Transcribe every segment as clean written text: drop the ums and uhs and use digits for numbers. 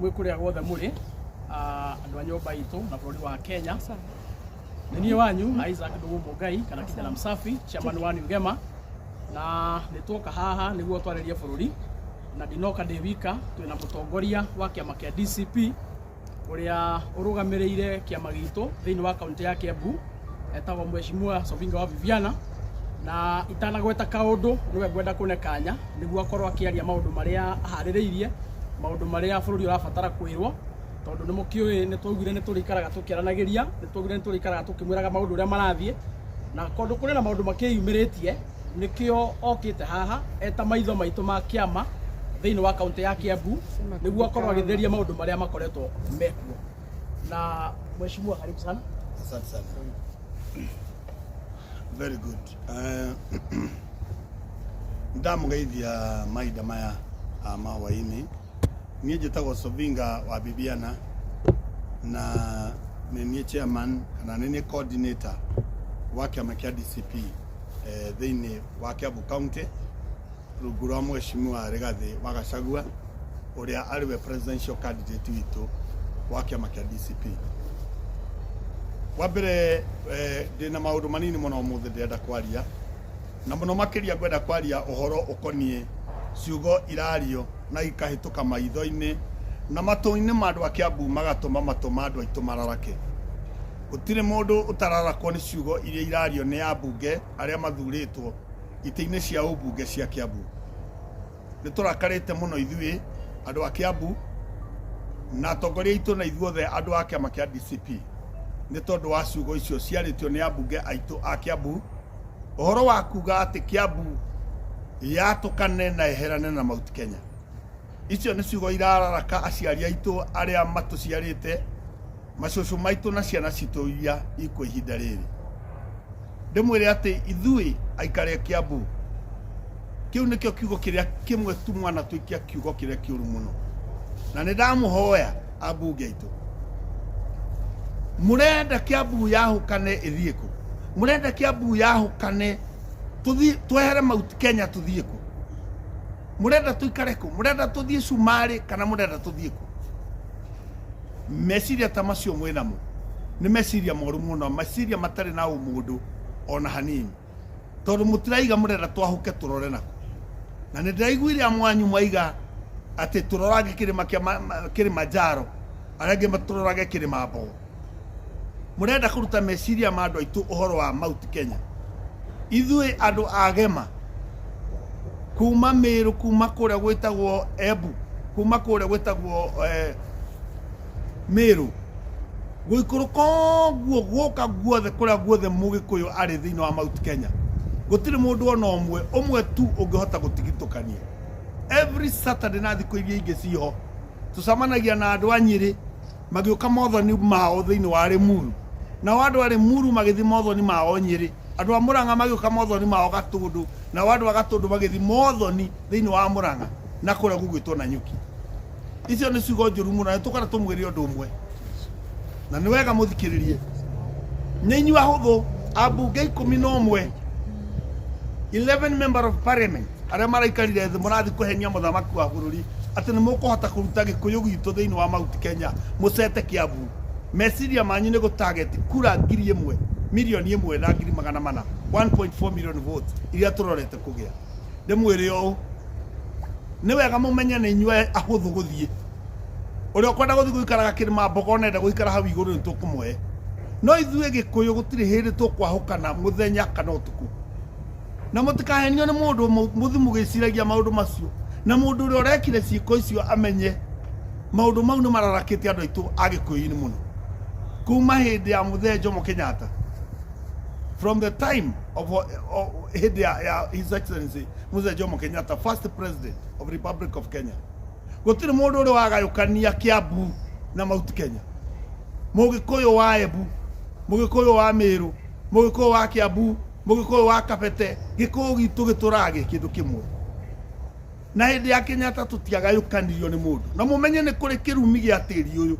mwikuria gwothe muri andu a nyumba itu na bururi wa Kenya. Nini wanyu Isaac Ndugu Mugai kana kijana msafi chairman wa Ngema, na nituoka haha niguo twaririe bururi na ndinoka ndivika twina mutongoria wa kiama kia DCP uria urugamireire kiama gitu thiini wa kaunti ya Kiambu etagwo Mheshimiwa Sovinga wa Viviana, na itanagweta kaundu niwe ngwenda kunekanya niguo akorwo akiaria maundu maria ahaririirie, maundu maria bururi urabatara kwirwo, tondu ni mukiui ni twugire ni turikaraga tukiaranagiria, ni twugire ni turikaraga tukimwiraga maundu uria marathie, na kondu kuri na maundu makiyumiritie nikio okite haha eta maitho maitu ma kiama thiini wa kaunti ya Kiambu niguo akorwo agitheria maundu maria makoretwo mekuo. Na Mheshimiwa, karibu sana. Asante sana. Very good. Ndamugeithia maida maya mawaini. Niĩ njĩtagwo Sovinga wa Viviana na nĩ chairman kana nĩ coordinator wa kĩama kĩa DCP thĩinĩ wa Kiambu County rungu rwa Mheshimiwa Rigathi wa Gachagua ũrĩa arĩwe presidential candidate witũ wa kĩama kĩa DCP. Wambere ndĩna maũndũ manini mũno ũmũthĩ ndĩrenda kwaria, na mũno makĩria ngwenda kwaria ũhoro ũkoniĩ ciugo irario na ikahĩtũka maitho-inĩ na matũ-inĩ ma andũ a Kiambu magatũma matũ ma andũ aitũ mararake. Gũtirĩ mũndũ ũtararakwo nĩ ciugo iria irario nĩ ambunge arĩa mathurĩtwo itĩ-inĩ cia ũmbunge cia Kiambu. Nĩtũrakarĩte mũno ithuĩ andũ a Kiambu na atongoria aitũ na ithuothe andũ a kĩama kĩa DCP nĩ tondũ wa ciugo icio ciarĩtio nĩ ambunge aitũ a Kiambu, ũhoro wa kuga atĩ Kiambu yatũkane na eherane na Mount Kenya. Icio nĩ ciugo irararaka aciari aitũ arĩa matũciarĩte, macũcũ maitũ na ciana citũ iria ikwo ihinda rĩrĩ. Ndĩmwĩre atĩ ithuĩ aikari a Kiambu, kĩu nĩkĩo kiugo kĩrĩa kĩmwe tu mwana tũikia kiugo kĩrĩa kĩũru mũno, na nĩ ndamũhoya ambunge aitũ, mũrenda Kiambu yahũkane ĩthiĩ kũ? Mũrenda Kiambu yahũkane twehere Mount Kenya tuthiĩ kũ? Mũrenda tũikare kũ? Mũrenda tũthiĩ Sumarĩ kana mũrenda tũthiĩ kũ? Meciria ta macio mwĩnamo nĩ meciria moru mũno, meciria matarĩ na ũmũndũ ona hanini, tondũ mũtiraiga mũrenda twahũke tũrore nakũ. Na nĩ ndĩraiguire amwanyu mwaiga atĩ tũrorage kĩrĩma kĩa Kilimanjaro, arĩa angĩ matũrorage kĩrĩma Mbogo. Mũrenda kũruta meciria ma andũ aitũ ũhoro wa Mount Kenya. Ithuĩ andũ a Gema kuma Meru, kuma kũrĩa gwĩtagwo Embu, kuma kũrĩa gwĩtagwo Meru, gũikũrũka ũguo gũka guothe kũrĩa guothe Mũgĩkũyũ arĩ thĩinĩ wa Mount Kenya, gũtirĩ mũndũ ona ũmwe tu ũngĩhota gũtigithũkania. Every Saturday na thikũ iria ingĩ ciho tũcamanagia na andũ a Nyĩrĩ magĩũka mothoni mao thĩinĩ wa Limuru, na andũ a Limuru magĩthiĩ mothoni mao Nyĩrĩ, andũ a Murang'a magĩũka mothoni mao Gatũndũ, na andũ a Gatũndũ magĩthiĩ mothoni thĩinĩ wa Murang'a na kũrĩa gũgwĩtwo Nanyuki. Icio nĩ ciugo njũru mũno, tũkara tũmwĩre ũndũ ũmwe, na nĩ wega mũthikĩrĩrie. Nĩ inyuĩ ahũthũ ambunge 11, 11 member of parliament arĩa maraikarire thĩ mũrathiĩ kũhenia mũthamaki wa bũrũri atĩ nĩ mũkũhota kũruta Gĩkũyũ gitũ thĩinĩ wa Mount Kenya mũcete Kiambu. Meciria manyu nĩ gũtarget kura 1,000,000, milioni 1 na 400,000, 1.4 million votes iria tũrorete kũgĩa. Ndĩmwĩre ũũ, nĩ wega mũmenye nĩ inyuĩ ahũthũ gũthiĩ. Ũrĩa ũkwenda gũthiĩ gũikaraga kĩrĩma Mbogo nenda gũikara hau igũrũ nĩ tũkũmũhe, no ithuĩ Gĩkũyũ gũtirĩ hĩndĩ tũkwahũkana mũthenya kana ũtukũ. Na mũtikahenio nĩ mũndũ mũthi mũgĩciragia maũndũ macio, na mũndũ ũrĩa ũrekire ciĩko icio amenye maũndũ mau nĩ mararakĩte andũ aitũ a Gĩkũyũ-inĩ mũno kuma hĩndĩ ya Mũthee Jomo Kenyatta, from the time of hĩndĩ ya His Excellency Mũthee Jomo Kenyatta, first president of Republic of Kenya. Gũtirĩ mũndũ ũrĩa wagayũkania Kiambu na Mount Kenya. Mũgĩkũyũ wa Embu, Mũgĩkũyũ wa Meru, Mũgĩkũyũ wa Kiambu, Mũgĩkũyũ wa Kabete, Gĩkũyũ gitũ gĩtũrage kĩndũ kĩmwe. Na hĩndĩ ya Kenyatta tũtiagayũkanirio nĩ mũndũ, na mũmenye nĩ kũrĩ kĩrumi gĩa tĩri ũyũ,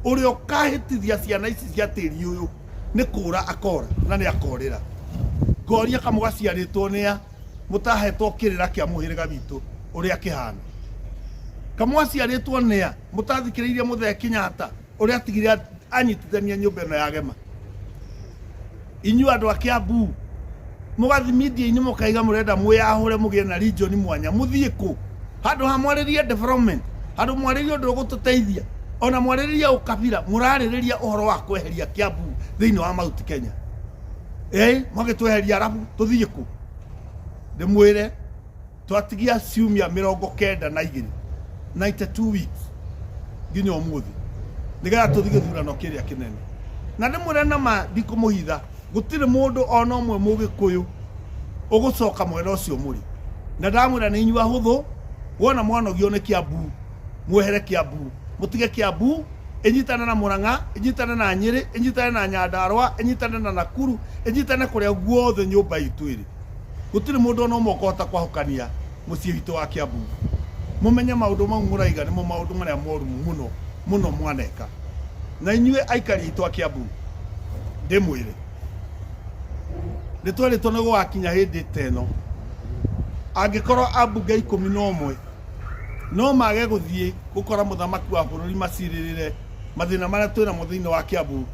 ũrĩa ũkahĩtithia ciana ici cia tĩri ũyũ nĩ kũra akora na nĩ akorĩra. Ngoria kamũga ciarĩtwo nĩa mũtahetwo kĩrĩra kĩa mũhĩrĩga witũ ũrĩa kĩhana. kamwasi aritwo nea mutathikiriirie Muthee Kenyatta uria atigire anyitithania nyumba ino ya Gema. Inyu andu a Kiambu mugathi media-ini mukaiga murenda mwiyahure mugie na region mwanya muthie ku handu ha mwaririe development handu mwaririe undu gututeithia ona mwaririe ukabira muraririria uhoro wa kweheria Kiambu thiini wa Mount Kenya mwagitweheria arabu tuthie ku ndimwire twatigia ciumia 92 92 weeks nginya umuthi nigetha tuthie githurano kiria kinene na ndimwire na ma ndikumuhitha gutire mundu ona umwe mugikuyu ugucoka mwena ucio muri na ndamwira ni inyua huthu wona mwanogio ni Kiambu mwehere Kiambu mutige Kiambu enyitana na Murang'a enyitana na Nyeri enyitana na Nyandarua enyitana na Nakuru enyitana kuria guothe nyumba itu iri gutire mundu ona umwe ukota kwahukania mucii witu wa Kiambu mumenye maundu mau muraiga nimo maundu maria moru muno mwaneka na inyue aikari itu a Kiambu ndimwire nitweritwo ni gwakinya hindi teno angikorwo ambunge 11 no mage guthie gukora muthamaki wa bururi maciririre mathina maria twina muthiini wa Kiambu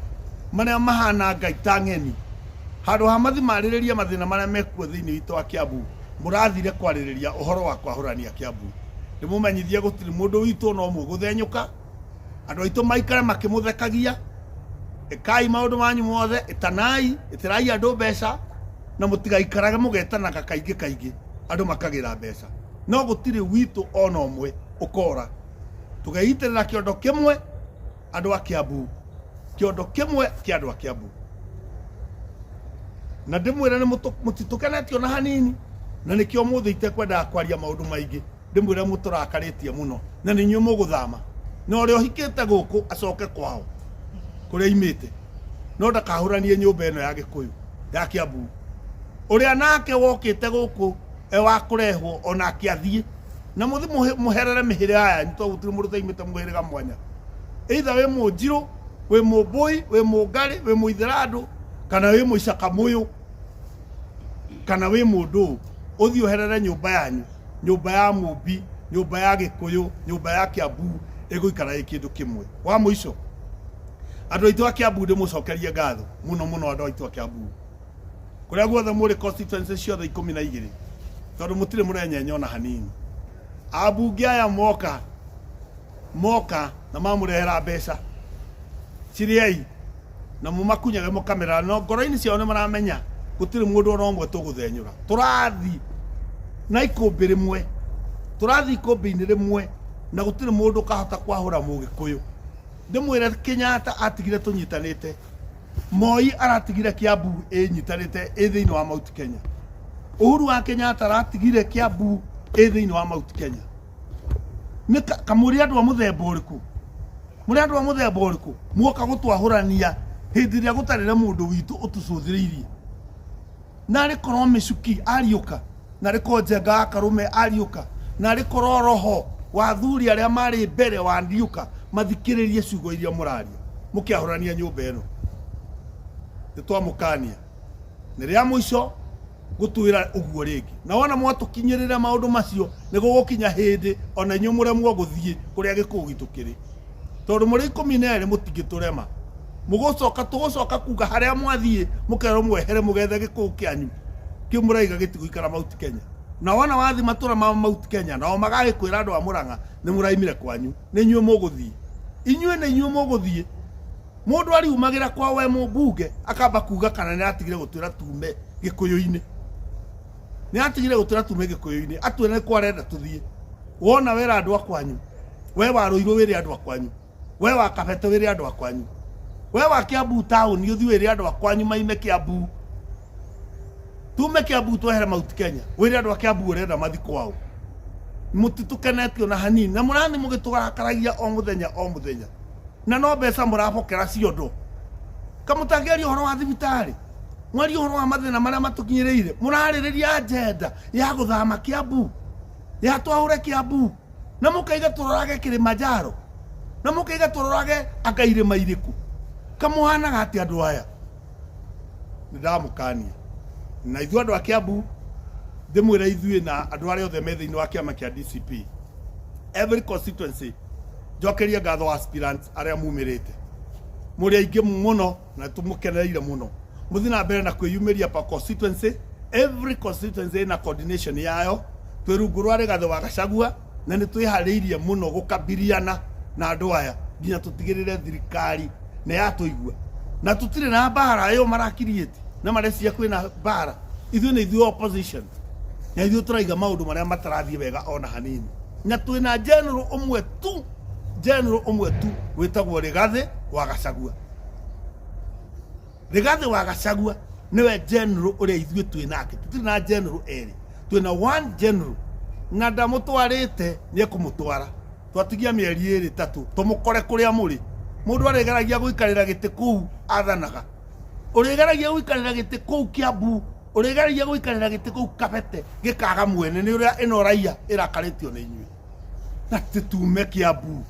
maria mahana ngai ta ng'eni handu ha mathimaririria mathina maria mekuo thiini witu wa Kiambu murathire kwaririria uhoro wa kwahurania Kiambu ndimumenyithie gutiri mundu witu no mwe guthenyuka andu aitu maikara makimuthekagia ekai maundu manyu mothe itanai itirai andu mbeca na mutigaikaraga mugetanaga kaingi andu makagira mbeca no gutiri witu ona umwe ukora tugeitirira kiondo kimwe andu a Kiambu kiondo kimwe kia andu a Kiambu na ndimwira ni mutitukanetio na hanini na nikio muthi itekwenda kwaria maundu maingi ndimwira muturakaritie muno na ninyu muguthama no uri ohikite guku acoke kwao kuria imite no ndakahuranie nyumba ino ya Gikuyu ya Kiambu uria nake wokite guku wa kurehwo ona kiathie na muthi muherere mihire aya nito gutiri mundu thaimite muhiriga mwanya either we Munjiru we Mumbui we Mungari we Muithiradu kana we Muicaka Muyu kana we mundu uthi uherere nyumba yanyu nyumba ya Mumbi nyumba ya Gikuyu nyumba ya Kiambu iguikara ikindu kimwe wa muico andu aitu a Kiambu ndimucokerie ngatho muno andu aitu a Kiambu kuria guothe muri constituency ciothe 12 tondu mutire murenyenya ona hanini abunge aya moka na mamurehera mbeca ciriei na mumakunyage mukamera no ngoro-ini ciao ni maramenya gutire mundu ona umwe tuguthenyura turathi na ikumbi rimwe turathi ikumbi-ini rimwe na gutire mundu kahota kwahura Mugikuyu ndimwire Kenyatta atigire tunyitanite Moi aratigire Kiambu inyitanite thiini wa Mount Kenya Uhuru wa Kenyatta aratigire Kiambu thiini wa Mount Kenya ni kamuri andu a muthemba uriku muri andu a muthemba uriku muoka gutwahurania hindi ria gutarire mundu witu utucuthiriirie na ri korwo Micuki ariuka na ri korwo Njenga Karume ariuka na ri korwo roho wa thuri aria mari mbere wa ndiuka mathikiririe ciugo iria muraria mukiahurania nyumba ino nitwamukania ni ria muico gutuira uguo ringi na wona mwatukinyirira maundu macio ni gugukinya hindi ona inyu muremwo guthie kuria Gikuyu gitu kiri tondu muri 12 mutingiturema tugucoka kuga haria mwathie mukero mwehere mugethe Gikuyu kianyu kimuraiga gitiguikara Mount Kenya na wona wathi matura ma Mount Kenya nao magagikwira andu a Murang'a ni muraimire kwanyu ni inyu muguthie inyue ni inyu muguthie mundu ariumagira kwa we mumbunge akamba kuga kana ni atigire gutwira tume Gikuyu-ini ni atigire gutwira tume Gikuyu-ini atwire kwa renda tuthie wona wera andu akwanyu we waruirwo wiri andu akwanyu we wa Kabete wiri andu akwanyu we wa Kiambu town uthi wiri andu akwanyu maime Kiambu tume Kiambu twehere Mount Kenya wiri andu a Kiambu urenda mathi kwao mutitukenetio na hanini na murani mugitugarakaragia o muthenya na no mbeca murapokera ciondo kamutangeria uhoro wa thibitari mwari uhoro wa mathina maria matukinyiriire muraririria agenda ya guthama Kiambu ya twahure Kiambu na mukaiga turorage Kilimanjaro na mukaiga turorage akairima iriku kamuhanaga ati andu aya ndamukania na ithu andu a Kiambu ndimwira ithuĩ na andu aria othe me thiini wa kiama kia DCP every constituency jokeria ngatho aspirants aria mumirite muri aingi muno na tumukenereire muno muthi na mbere na kwiyumiria pa constituency every constituency na coordination yayo twirungu rwa Rigathi wa Gachagua na ni twihariirie muno gukabiliana na andu aya nginya tutigirire thirikari na yatuigua na tutire na bara ayo marakiriete na marecia kwina bara ithu ni ithu opposition na ithu turaiga maundu maria matarathie wega ona hanini na twina general umwe tu witagwo Rigathi wa Gachagua. Rigathi wa Gachagua niwe general uria ithuĩ twinake tutire na general eri twina one general na ndamutwarite ni kumutwara twatigia mieri iri tatu tumukore kuria muri mundu arigeragia guikarira giti kuu athanaga urigeragia guikarira giti kuu Kiambu urigeragia guikarira giti kuu Kabete gikaga mwene ni uria ino raia irakaritio ni inyui na titume Kiambu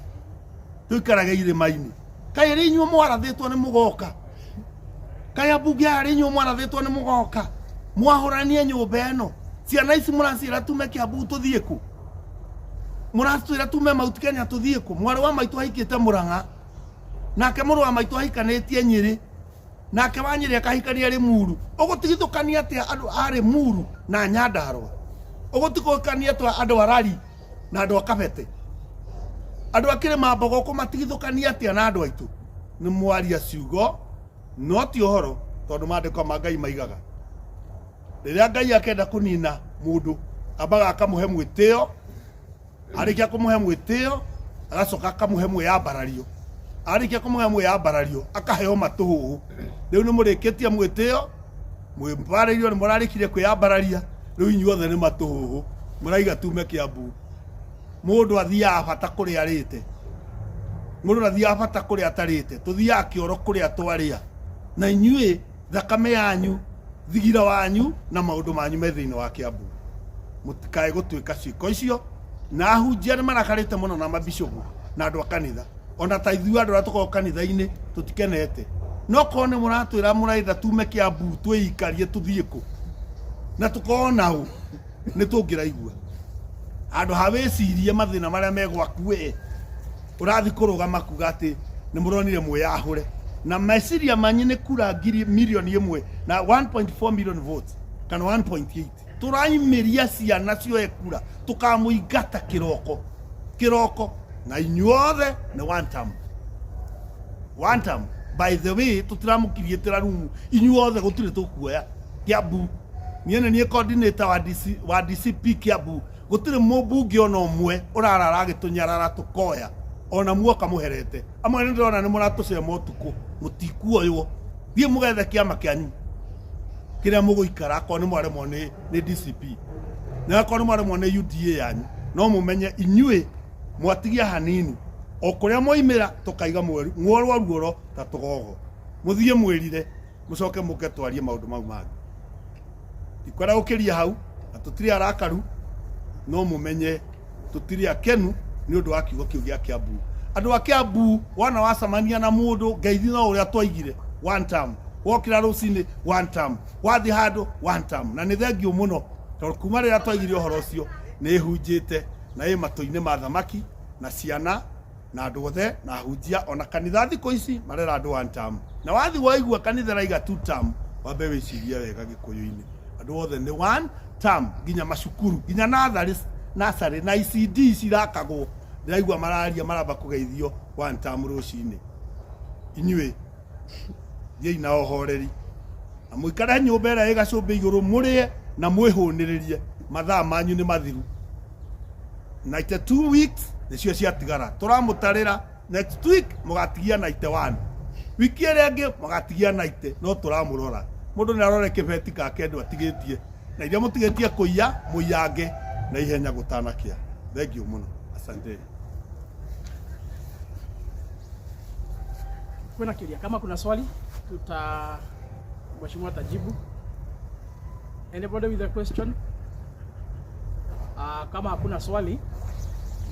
tuikarage irima-ini kai ri inyuĩ mwarathitwo ni mugoka kai abunge ari inyuĩ mwarathitwo ni mugoka mwahuranie nyumba ino ciana ici muracira tume Kiambu tuthie ku muracira tume Mount Kenya tuthie ku mwari wa maitu ahikite Murang'a nake muru wa maitu ahikanitie Nyeri nake wa Nyeri akahikania Limuru ugutigithukania atia andu ari Muru na Nyandarua ugutigithukania atia andu arari na andu Kabete andu akire mambogo kumatigithukania atia na andu aitu ni mwaria ciugo no ti uhoro tondu mandiko ma Ngai maigaga riria Ngai akenda kunina mundu ambaga akamuhe mwitio arikia kumuhe mwitio agacoka akamuhe mwiyambarario arikia kumuhe mwiyambarario akaheo matuhu riu ni murikitie mwitio mwimbarairio ni murarikire kwiyambararia riu inyuothe ni matuhu muraiga tume Kiambu mundu athia bata kuria arite mundu athia bata kuria atarite tuthia kioro kuria twaria na inyui thakame yanyu thigira wanyu na maundu manyu me thiini wa Kiambu mutikae gutuika ciiko icio na hunjia ni marakarite muno na mabishopu na andu akanitha ona ta ithuĩ andu atuko kanitha-ini tutikenete no kone muratwira muraitha tume Kiambu twikarie tuthie ku na tukona u ni tungiraigua andu hawicirie mathina maria megwakuwe urathi kurugama kuga ati ni muronire mwiyahure na meciria manyi ni kura milioni imwe na 1.4 million votes kana 1.8 turaimiria ciana cio ekura tukamuingata kiroko na inyuothe ni one term by the way tutiramukirie tirarumu inyuothe gutire tukuoya Kiambu niene ni coordinator wa DCP Kiambu gutire mubunge ona umwe urarara agitunyarara tukoya ona muoka muherete amwe ndona ni muratucema utuku mutikuoywo thie mugethe kiama kianyu kiria muguikara ko ni mwaremwo ni DCP na ko ni mwaremwo ni UDA yanyu no mumenye inyui mwatigia hanini o kuria moimira tukaiga mweri ruoro ta tugogo muthie mwirire mucoke muke twarie maundu mau mangi ikwara ukiria hau na tutiri arakaru no mumenye tutiri akenu ni undu wa kiugo kiu gia Kiambu andu a Kiambu wana wacamania na mundu ngeithi no uria twaigire one term wokira rucini one term wathi handu one term na ni thengio muno tondu kuma riria twaigire uhoro ucio ni hunjite na i matu-ini ma thamaki na ciana na andu othe na hunjia ona kanitha thiko ici marera andu one term na wathi waigua kanitha raiga two term wambe wicirie wega gikuyu-ini andu othe ni one term ginya macukuru ginya nasari na ICD cirakagwo ndiraigua mararia maramba kugeithio one term rucini inyui thiei na ohoreri na muikare nyumba ĩrĩa ĩgacũmbĩ igũrũ murie na mwĩhũnĩrĩrie mathaa manyu nĩ mathiru 92 weeks nĩcio ciatigara tũramutarĩra next week mũgatigia 91 wiki ĩrĩa ĩngĩ mũgatigia 90 no tũramũrora mũndũ nĩ arore kĩbeti gake ndũ atigĩtie na iria mũtigĩtie kũiya mũiyange na ihenya gũtanakia thengio mũno asante. Kuna kiria kama kuna swali mheshimiwa tajibu. Anybody with a question? Kama hakuna swali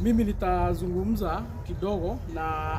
mimi nitazungumza kidogo na